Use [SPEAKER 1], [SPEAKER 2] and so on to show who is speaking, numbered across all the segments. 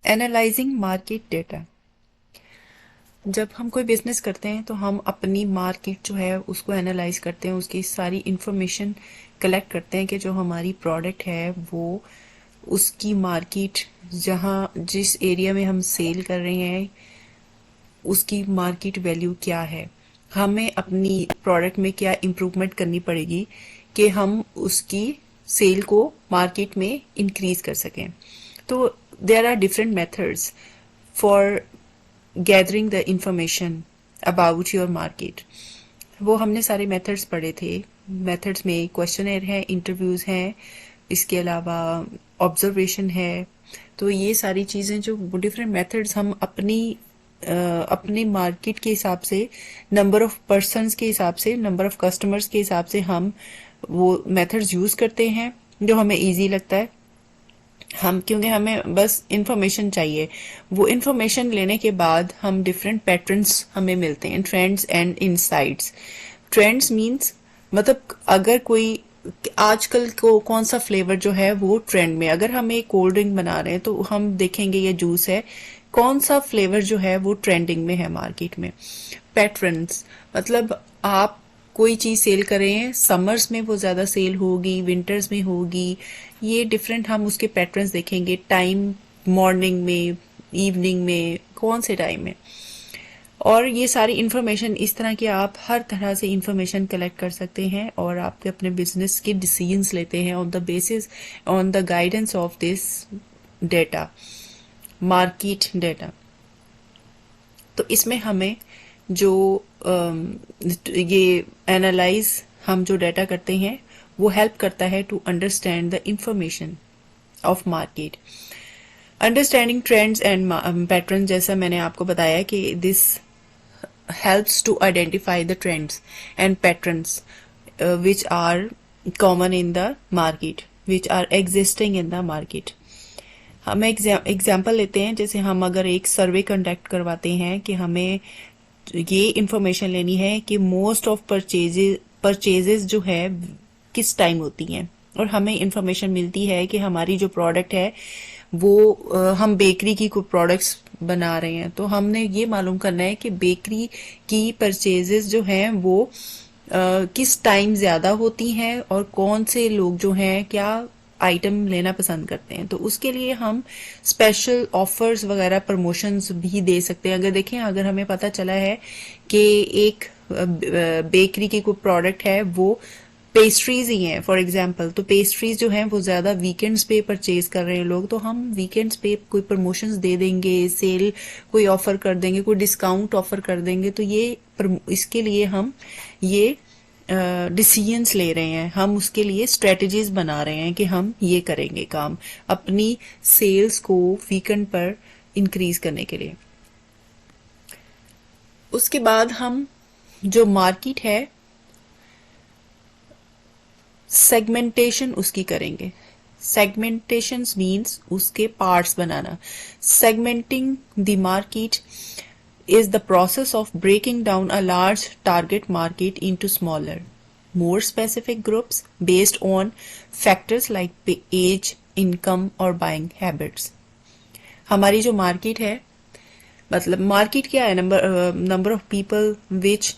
[SPEAKER 1] Analysing market data. जब हम कोई बिजनेस करते हैं तो हम अपनी मार्केट जो है उसको एनालाइज करते हैं, उसकी सारी इंफॉर्मेशन कलेक्ट करते हैं कि जो हमारी प्रोडक्ट है वो उसकी मार्केट, जहाँ जिस एरिया में हम सेल कर रहे हैं उसकी मार्केट वैल्यू क्या है, हमें अपनी प्रोडक्ट में क्या इम्प्रूवमेंट करनी पड़ेगी कि हम उसकी सेल को मार्केट में इंक्रीज कर सकें। तो there are different methods for gathering the information about your market. वो हमने सारे मेथड्स पढ़े थे। मेथड्स में क्वेश्चनर है, इंटरव्यूज हैं, इसके अलावा ऑब्जर्वेशन है। तो ये सारी चीज़ें जो डिफरेंट मेथड्स हम अपनी मार्केट के हिसाब से, नंबर ऑफ पर्सन्स के हिसाब से, नंबर ऑफ कस्टमर्स के हिसाब से हम वो मेथड्स यूज़ करते हैं जो हमें इजी लगता है। क्योंकि हमें बस इंफॉर्मेशन चाहिए, वो इंफॉर्मेशन लेने के बाद हम डिफरेंट पैटर्न्स हमें मिलते हैं, trends and insights. Trends means मतलब अगर कोई आजकल को कौन सा फ्लेवर जो है वो ट्रेंड में, अगर हम एक कोल्ड ड्रिंक बना रहे हैं तो हम देखेंगे ये जूस है, कौन सा फ्लेवर जो है वो ट्रेंडिंग में है मार्केट में। पैटर्न्स मतलब आप कोई चीज़ सेल कर रहे हैं, समर्स में वो ज़्यादा सेल होगी, विंटर्स में होगी, ये डिफरेंट हम उसके पैटर्न्स देखेंगे। टाइम, मॉर्निंग में, इवनिंग में, कौन से टाइम में। और ये सारी इन्फॉर्मेशन इस तरह की आप हर तरह से इन्फॉर्मेशन कलेक्ट कर सकते हैं और आपके अपने बिजनेस के डिसीजंस लेते हैं on the basis, on the guidance of this data, market data. तो इसमें हमें जो ये एनालाइज हम जो डेटा करते हैं वो हेल्प करता है to understand the information of market. Understanding trends and pattern, जैसा मैंने आपको बताया कि this helps to identify the trends and patterns which are common in the market, which are existing in the market. हम example लेते हैं, जैसे हम अगर एक सर्वे कंडक्ट करवाते हैं कि हमें ये इंफॉर्मेशन लेनी है कि मोस्ट ऑफ परचेजेस जो है किस टाइम होती हैं, और हमें इंफॉर्मेशन मिलती है कि हमारी जो प्रोडक्ट है वो हम बेकरी की कोई प्रोडक्ट्स बना रहे हैं, तो हमने ये मालूम करना है कि बेकरी की परचेजेस जो हैं वो किस टाइम ज़्यादा होती हैं और कौन से लोग जो हैं क्या आइटम लेना पसंद करते हैं। तो उसके लिए हम स्पेशल ऑफर्स वगैरह, प्रमोशंस भी दे सकते हैं। अगर देखें, अगर हमें पता चला है कि एक बेकरी की कोई प्रोडक्ट है वो पेस्ट्रीज ही हैं फॉर एग्जांपल, तो पेस्ट्रीज जो हैं वो ज़्यादा वीकेंड्स पे परचेज कर रहे हैं लोग, तो हम वीकेंड्स पे कोई प्रमोशंस दे देंगे, सेल कोई ऑफर कर देंगे, कोई डिस्काउंट ऑफर कर देंगे। तो ये इसके लिए हम ये डिसीजंस ले रहे हैं, हम उसके लिए स्ट्रेटजीज बना रहे हैं कि हम ये करेंगे काम अपनी सेल्स को वीकेंड पर इंक्रीज करने के लिए। उसके बाद हम जो मार्केट है सेगमेंटेशन उसकी करेंगे। सेगमेंटेशन मीन्स उसके parts banana. Segmenting the market is the process of breaking down a large target market into smaller, more specific groups based on factors like age, income और buying habits। हमारी जो market है, मतलब market क्या है, number of people which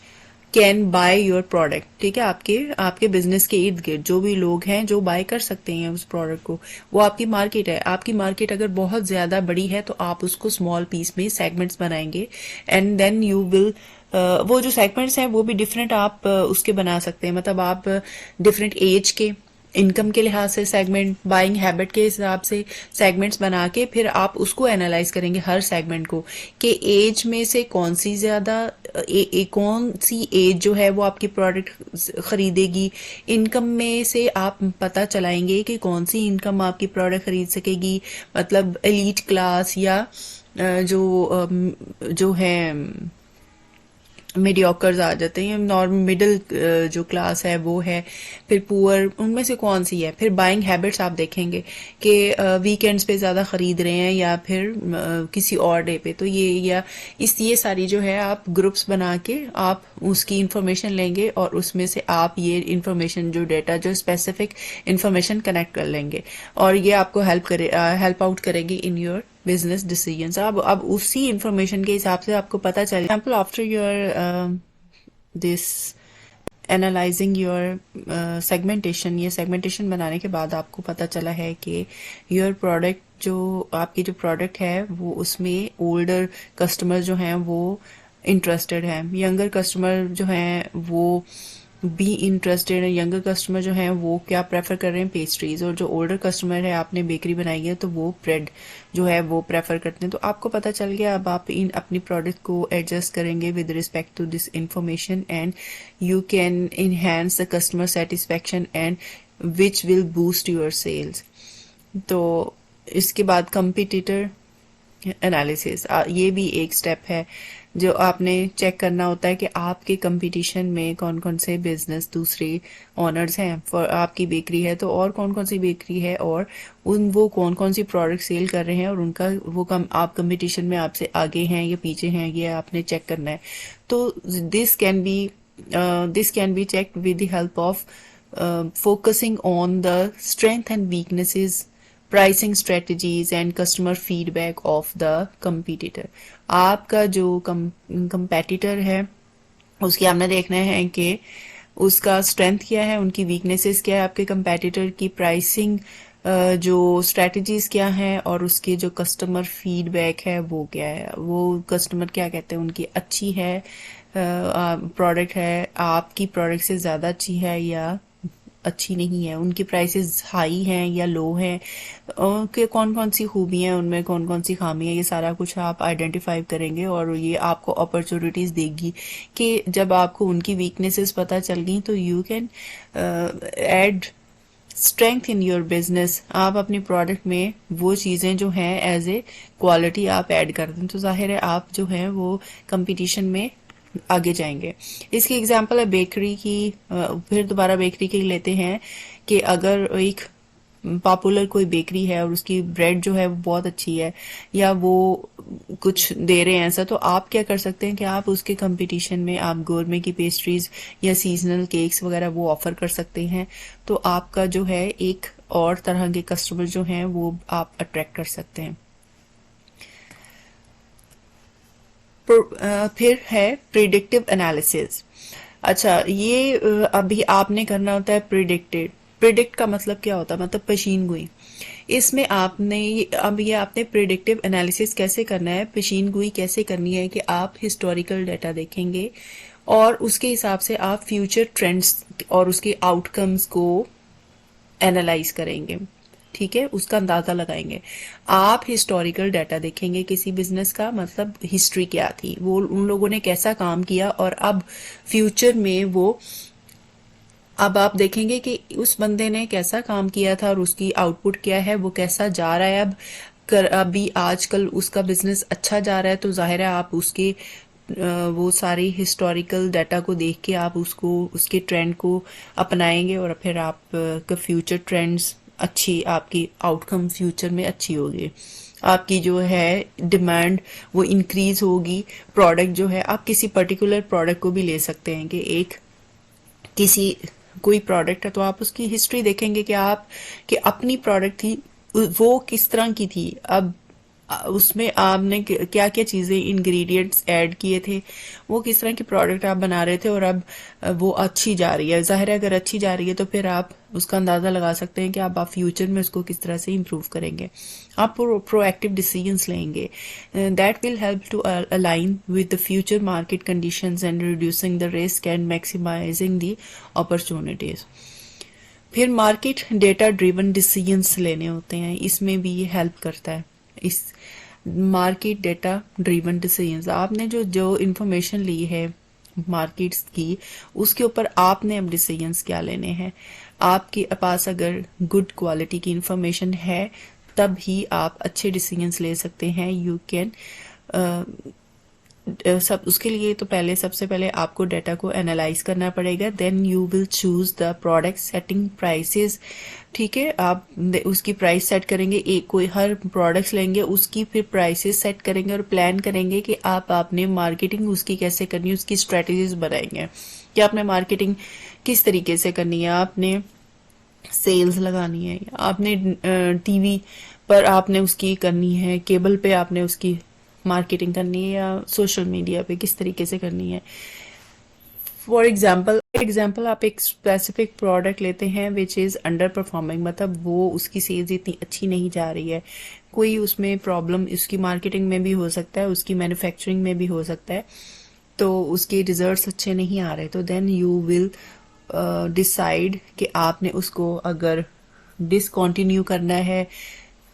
[SPEAKER 1] can by your product. ठीक है, आपके आपके बिजनेस के इर्द गिर्द जो भी लोग हैं जो बाय कर सकते हैं उस प्रोडक्ट को, वो आपकी मार्केट है। आपकी मार्केट अगर बहुत ज्यादा बड़ी है तो आप उसको स्मॉल पीस में सेगमेंट्स बनाएंगे एंड देन यू विल वो जो सेगमेंट्स हैं वो भी डिफरेंट आप उसके बना सकते हैं। मतलब आप डिफरेंट एज के, इनकम के लिहाज से सेगमेंट, बाइंग हैबिट के हिसाब से सेगमेंट्स बना के फिर आप उसको एनालाइज करेंगे हर सेगमेंट को कि एज में से कौन सी ज्यादा कौन सी एज जो है वो आपकी प्रोडक्ट खरीदेगी। इनकम में से आप पता चलाएंगे कि कौन सी इनकम आपकी प्रोडक्ट खरीद सकेगी, मतलब एलीट क्लास या जो है मीडियोकर्स आ जाते हैं, नॉर्मल मिडिल जो क्लास है वो है, फिर पुअर, उनमें से कौन सी है। फिर बाइंग हैबिट्स आप देखेंगे कि वीकेंड्स पे ज़्यादा ख़रीद रहे हैं या फिर किसी और डे पे, तो ये सारी जो है आप ग्रुप्स बना के आप उसकी इंफॉर्मेशन लेंगे और उसमें से आप ये इंफॉर्मेशन जो डेटा जो स्पेसिफिक इंफॉर्मेशन कनेक्ट कर लेंगे और ये आपको हेल्प आउट करेगी इन योर बिजनेस डिसीजंस। अब उसी इंफॉर्मेशन के हिसाब से आपको पता चल, example after your this analysing your segmentation, ये सेगमेंटेशन बनाने के बाद आपको पता चला है कि योर प्रोडक्ट, जो आपकी जो प्रोडक्ट है वो उसमें ओल्डर कस्टमर जो हैं वो इंटरेस्टेड हैं, यंगर कस्टमर जो हैं वो बी इंटरेस्टेड है। यंगर कस्टमर जो हैं वो क्या प्रेफर कर रहे हैं, पेस्ट्रीज, और जो ओल्डर कस्टमर है, आपने बेकरी बनाई है तो वो ब्रेड जो है वो प्रेफर करते हैं। तो आपको पता चल गया, अब आप इन अपनी प्रोडक्ट को एडजस्ट करेंगे with respect to this information and you can enhance the customer satisfaction and which will boost your sales. तो इसके बाद कंपटीटर एनालिसिस, ये भी एक स्टेप है जो आपने चेक करना होता है कि आपके कंपटीशन में कौन कौन से बिजनेस दूसरे ऑनर्स हैं। फॉर आपकी बेकरी है तो और कौन कौन सी बेकरी है, और वो कौन कौन सी प्रोडक्ट सेल कर रहे हैं, और उनका वो आप कंपटीशन में आपसे आगे हैं या पीछे हैं, ये आपने चेक करना है। तो this can be checked with the help of focusing on the strength and weaknesses, pricing strategies and customer feedback of the competitor. आपका जो कंपेटिटर है उसकी आपने देखना है कि उसका स्ट्रेंथ क्या है, उनकी वीकनेसेस क्या है, आपके कंपेटिटर की प्राइसिंग जो स्ट्रेटजीज क्या है, और उसके जो कस्टमर फीडबैक है वो क्या है, वो कस्टमर क्या कहते हैं, उनकी अच्छी है प्रोडक्ट है, आपकी प्रोडक्ट से ज़्यादा अच्छी है या अच्छी नहीं है, उनकी प्राइसेस हाई हैं या लो हैं, कि कौन कौन सी खूबियाँ हैं उनमें, कौन कौन सी खामी है, ये सारा कुछ आप आइडेंटिफाई करेंगे। और ये आपको अपॉर्चुनिटीज़ देगी कि जब आपको उनकी वीकनेसेस पता चल गई तो you can add strength in your business. आप अपनी प्रोडक्ट में वो चीज़ें जो हैं एज ए क्वालिटी आप ऐड कर दें, तो जाहिर है आप जो है वो कंपटीशन में आगे जाएंगे। इसकी एग्जांपल है बेकरी की, फिर दोबारा बेकरी की लेते हैं कि अगर एक पॉपुलर कोई बेकरी है और उसकी ब्रेड जो है वो बहुत अच्छी है, या वो कुछ दे रहे हैं ऐसा, तो आप क्या कर सकते हैं कि आप उसके कंपटीशन में आप गोरमे की पेस्ट्रीज या सीजनल केक्स वगैरह वो ऑफर कर सकते हैं। तो आपका जो है एक और तरह के कस्टमर जो हैं वो आप अट्रैक्ट कर सकते हैं। फिर है प्रिडिक्टिव एनालिसिस। अच्छा, ये अभी आपने करना होता है प्रिडिक्ट का मतलब क्या होता है, मतलब पेशीन गोई। इसमें अब ये आपने प्रिडिक्टिव एनालिसिस कैसे करना है, पेशीन गोई कैसे करनी है कि आप हिस्टोरिकल डाटा देखेंगे और उसके हिसाब से आप फ्यूचर ट्रेंड्स और उसके आउटकम्स को एनालाइज करेंगे। ठीक है, उसका अंदाजा लगाएंगे। आप हिस्टोरिकल डाटा देखेंगे किसी बिजनेस का, मतलब हिस्ट्री क्या थी, वो उन लोगों ने कैसा काम किया, और अब फ्यूचर में वो अब आप देखेंगे कि उस बंदे ने कैसा काम किया था और उसकी आउटपुट क्या है, वो कैसा जा रहा है। अभी आजकल उसका बिजनेस अच्छा जा रहा है तो जाहिर है आप उसके वो सारी हिस्टोरिकल डाटा को देख के आप उसके ट्रेंड को अपनाएंगे, और फिर आप का फ्यूचर ट्रेंड्स अच्छी, आपकी आउटकम फ्यूचर में अच्छी होगी। आपकी जो है डिमांड वो इंक्रीज होगी। प्रोडक्ट जो है, आप किसी पर्टिकुलर प्रोडक्ट को भी ले सकते हैं कि किसी कोई प्रोडक्ट है तो आप उसकी हिस्ट्री देखेंगे कि अपनी प्रोडक्ट थी वो किस तरह की थी, अब उसमें आपने क्या क्या चीज़ें इंग्रेडिएंट्स ऐड किए थे, वो किस तरह की प्रोडक्ट आप बना रहे थे, और अब वो अच्छी जा रही है। ज़ाहिर है अगर अच्छी जा रही है तो फिर आप उसका अंदाज़ा लगा सकते हैं कि आप फ्यूचर में उसको किस तरह से इम्प्रूव करेंगे। आप प्रोएक्टिव डिसीजंस लेंगे that will help to align with the future market conditions and reducing the risk and maximising the opportunities. फिर मार्केट डेटा ड्रिवन डिसीजंस लेने होते हैं, इसमें भी ये हेल्प करता है। इस मार्केट डेटा ड्रिवन डिसीजंस, आपने जो इंफॉर्मेशन ली है मार्केट्स की, उसके ऊपर आपने अब डिसीजंस क्या लेने हैं। आपके पास अगर गुड क्वालिटी की इंफॉर्मेशन है तब ही आप अच्छे डिसीजंस ले सकते हैं। यू कैन सब उसके लिए तो सबसे पहले आपको डाटा को एनालाइज करना पड़ेगा, then you will choose the product setting prices. ठीक है, आप उसकी प्राइस सेट करेंगे, एक कोई हर प्रोडक्ट्स लेंगे उसकी फिर प्राइसेस सेट करेंगे और प्लान करेंगे कि आपने मार्केटिंग उसकी कैसे करनी है, उसकी स्ट्रेटजीज बनाएंगे कि आपने मार्केटिंग किस तरीके से करनी है, आपने सेल्स लगानी है, आपने टीवी पर आपने उसकी करनी है, केबल पे आपने उसकी मार्केटिंग करनी है या सोशल मीडिया पे किस तरीके से करनी है। फॉर एग्जाम्पल आप एक स्पेसिफिक प्रोडक्ट लेते हैं विच इज़ अंडर परफॉर्मिंग, मतलब वो उसकी सेल्स इतनी अच्छी नहीं जा रही है, कोई उसमें प्रॉब्लम उसकी मार्केटिंग में भी हो सकता है, उसकी मैन्युफैक्चरिंग में भी हो सकता है, तो उसके रिजल्ट्स अच्छे नहीं आ रहे, तो देन यू विल डिसाइड कि आपने उसको अगर डिसकंटिन्यू करना है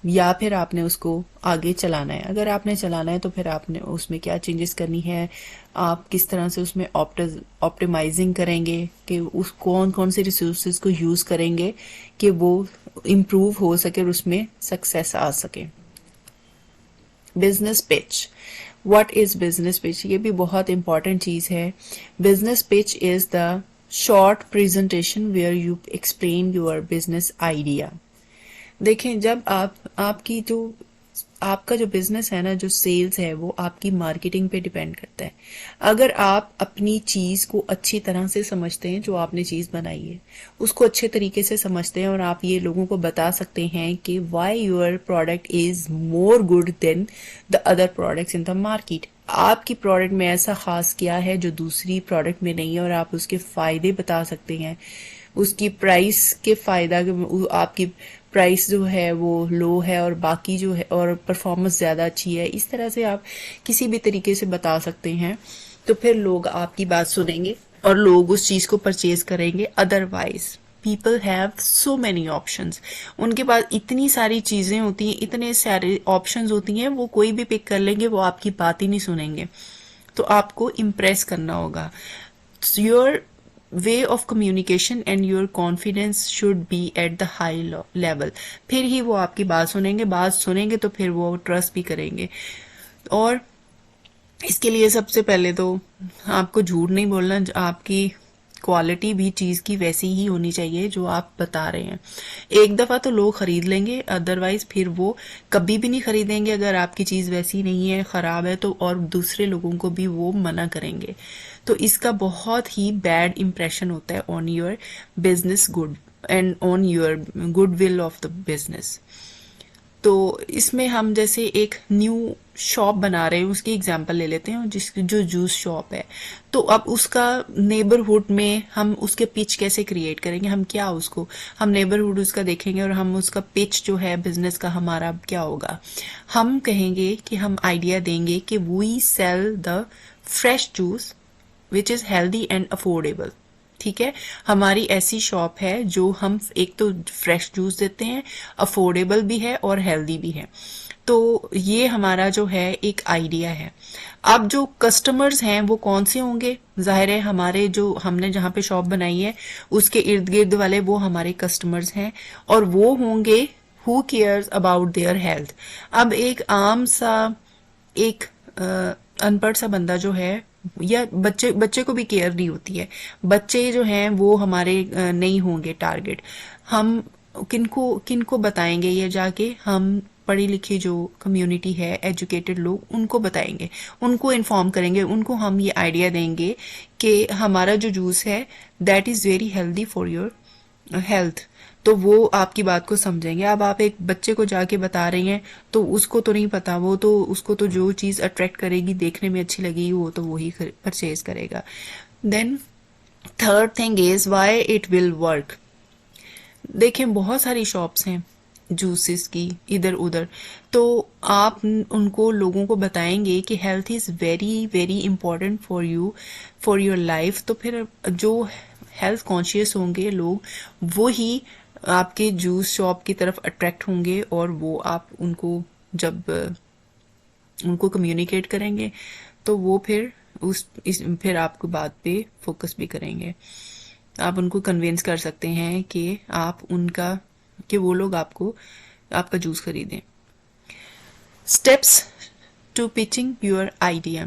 [SPEAKER 1] या फिर आपने उसको आगे चलाना है। अगर आपने चलाना है तो फिर आपने उसमें क्या चेंजेस करनी है, आप किस तरह से उसमें ऑप्टिमाइजिंग करेंगे कि उस कौन कौन से रिसोर्सेज को यूज़ करेंगे कि वो इम्प्रूव हो सके और उसमें सक्सेस आ सके। Business pitch, what is business pitch, ये भी बहुत इंपॉर्टेंट चीज़ है। Business pitch is the short presentation where you explain your business idea. देखें, जब आपकी जो आपका जो बिजनेस है ना, जो सेल्स है, वो आपकी मार्केटिंग पे डिपेंड करता है। अगर आप अपनी चीज को अच्छी तरह से समझते हैं, जो आपने चीज बनाई है उसको अच्छे तरीके से समझते हैं और आप ये लोगों को बता सकते हैं कि why your product is more good than the other products in the market, आपकी प्रोडक्ट में ऐसा खास क्या है जो दूसरी प्रोडक्ट में नहीं है, और आप उसके फायदे बता सकते हैं, उसकी प्राइस के फायदा, आपकी प्राइस जो है वो लो है और बाकी जो है और परफॉर्मेंस ज़्यादा अच्छी है, इस तरह से आप किसी भी तरीके से बता सकते हैं, तो फिर लोग आपकी बात सुनेंगे और लोग उस चीज़ को परचेज करेंगे। Otherwise people have so many options, उनके पास इतनी सारी चीज़ें होती हैं, इतने सारे ऑप्शंस होती हैं, वो कोई भी पिक कर लेंगे, वो आपकी बात ही नहीं सुनेंगे। तो आपको इम्प्रेस करना होगा। Your way of communication and your confidence should be at the high level, फिर ही वो आपकी बात सुनेंगे तो फिर वो ट्रस्ट भी करेंगे। और इसके लिए सबसे पहले तो आपको झूठ नहीं बोलना, आपकी क्वालिटी भी चीज़ की वैसी ही होनी चाहिए जो आप बता रहे हैं। एक दफ़ा तो लोग खरीद लेंगे, अदरवाइज फिर वो कभी भी नहीं खरीदेंगे अगर आपकी चीज़ वैसी नहीं है, ख़राब है तो, और दूसरे लोगों को भी वो मना करेंगे। तो इसका बहुत ही बैड इम्प्रेशन होता है on your business good and on your good will of the business. तो इसमें हम जैसे एक न्यू शॉप बना रहे हैं, उसकी एग्जांपल ले लेते हैं, जिसकी जो जूस शॉप है, तो अब उसका नेबरहुड में हम उसके पिच कैसे क्रिएट करेंगे, हम नेबरहुड उसका देखेंगे और हम उसका पिच जो है बिजनेस का हमारा क्या होगा। हम कहेंगे कि हम आइडिया देंगे कि we sell the fresh juice which is healthy and affordable. ठीक है, हमारी ऐसी शॉप है जो हम एक तो फ्रेश जूस देते हैं, अफोर्डेबल भी है और हेल्दी भी है। तो ये हमारा जो है एक आइडिया है। अब जो कस्टमर्स हैं वो कौन से होंगे, जाहिर है हमारे जो हमने जहाँ पे शॉप बनाई है उसके इर्द गिर्द वाले वो हमारे कस्टमर्स हैं, और वो होंगे who cares about their health. अब एक आम सा एक अनपढ़ सा बंदा जो है, या बच्चे को भी केयर नहीं होती है, बच्चे जो हैं वो हमारे नहीं होंगे टारगेट। हम किनको किनको बताएंगे, ये जाके हम पढ़ी लिखी जो कम्युनिटी है, एजुकेटेड लोग, उनको बताएंगे, उनको इन्फॉर्म करेंगे, उनको हम ये आइडिया देंगे कि हमारा जो जूस है that is very healthy for your health, तो वो आपकी बात को समझेंगे। अब आप एक बच्चे को जाके बता रही हैं तो उसको तो नहीं पता, वो तो उसको तो जो चीज़ अट्रैक्ट करेगी, देखने में अच्छी लगेगी, वो तो वही परचेज करेगा। Then third thing is why it will work. देखें, बहुत सारी शॉप्स हैं जूसेस की इधर उधर, तो आप उनको लोगों को बताएंगे कि health is very very important for you, for your life, तो फिर जो हेल्थ कॉन्शियस होंगे लोग वो ही आपके जूस शॉप की तरफ अट्रैक्ट होंगे, और वो आप उनको जब उनको कम्युनिकेट करेंगे तो वो फिर फिर आपको बात पे फोकस भी करेंगे। आप उनको कन्विंस कर सकते हैं कि वो लोग आपका जूस खरीदें। Steps to pitching your idea.